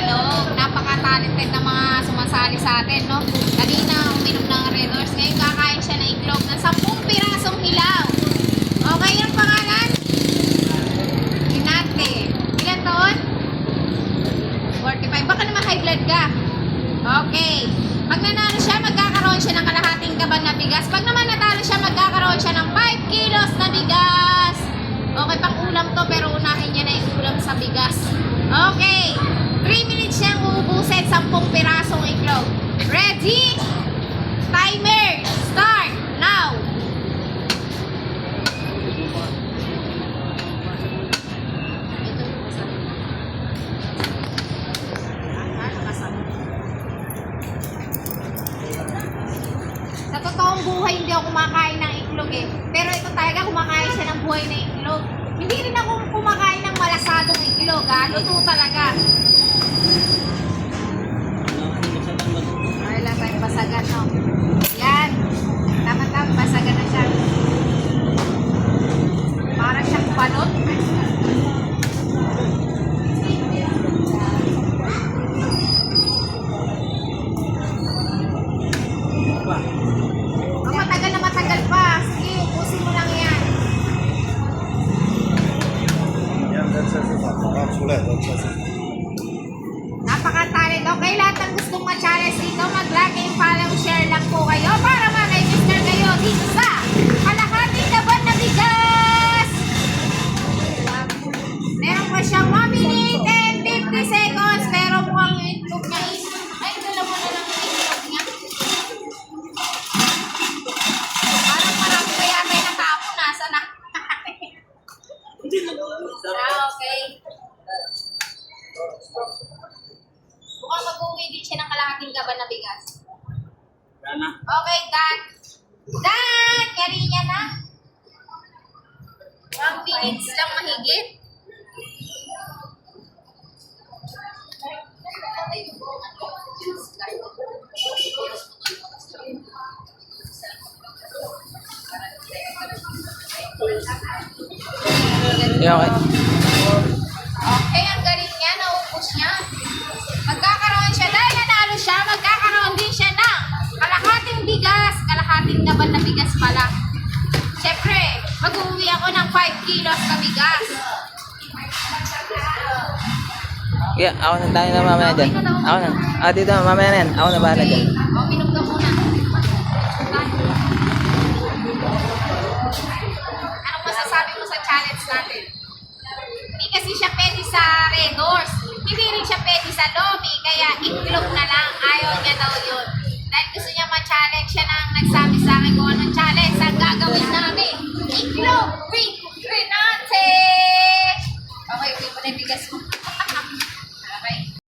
itlog. Napaka-talented na mga sumasali sa atin, no? Kanina, uminom ng Red Horse. Ngayon, kakain siya ng itlog ng 10 pirasong hilaw. Okay yung pangalan? Hinate. Ilan taon? 45. Baka naman high blood ka. Okay. Pag nanalo siya, magkakaroon siya ng kalahating kaban na bigas. Pag naman natalo siya, magkakaroon siya ng 5 kilos na bigas. Okay, pang ulam to, pero unahin niya na yung ulam sa bigas. Okay. 3 minutes siyang uubusin 10 pirasong itlog. Ready? Timer. Start. Now. Sa totoong buhay, hindi ako kumakain ng itlog eh. Pero ito talaga, kumakain siya ng buhay na itlog. Hindi rin ako kumakain ng malasadong itlog ha. Luto talaga. Ay lang tayo, basagan no. Yan. Tama-tama, basagan na siya. Para siyang balot. Matagal pa. Sige, upusin mo lang yan. Napaka-talent. Okay, lahat ng gustong ma-challenge dito, mag-like and follow, share lang po kayo para ma-register kayo dito sa kalahating kaban na bigas. Meron pa siyang 1 minute and 50 seconds, pero mukhang itlog niya is, ay, dalawa na lang yung itlog niya. Parang marami pa yata yung natapon, nasa na. Okay. Mukhang mag-uwi din siya ng kalahating gaban na bigas. Okay, Dan. Dan! Yari niya na. 1 minutes lang mahigit. Yeah, okay. Okay, ang galing niya. Naubos niya. Magkakaroon siya. Dahil nanalo siya, magkakaroon din siya ng kalahating bigas. Kalahating gaban na bigas pala. Siyempre, mag-uwi ako ng 5 kilos na bigas. Yeah, ako na tayo na mamaya dyan. Ako na. Ah, dito, mamaya na yan. Ako na bahala dyan. O, minom ka muna. Anong masasabi mo sa challenge natin? Hindi kasi siya pwede sa Red Horse. Hindi rin siya pwede sa Lomi. Kaya itlog na lang. Ayaw niya daw yun. Dahil gusto niya ma-challenge siya nang nagsabi sa akin kung anong challenge.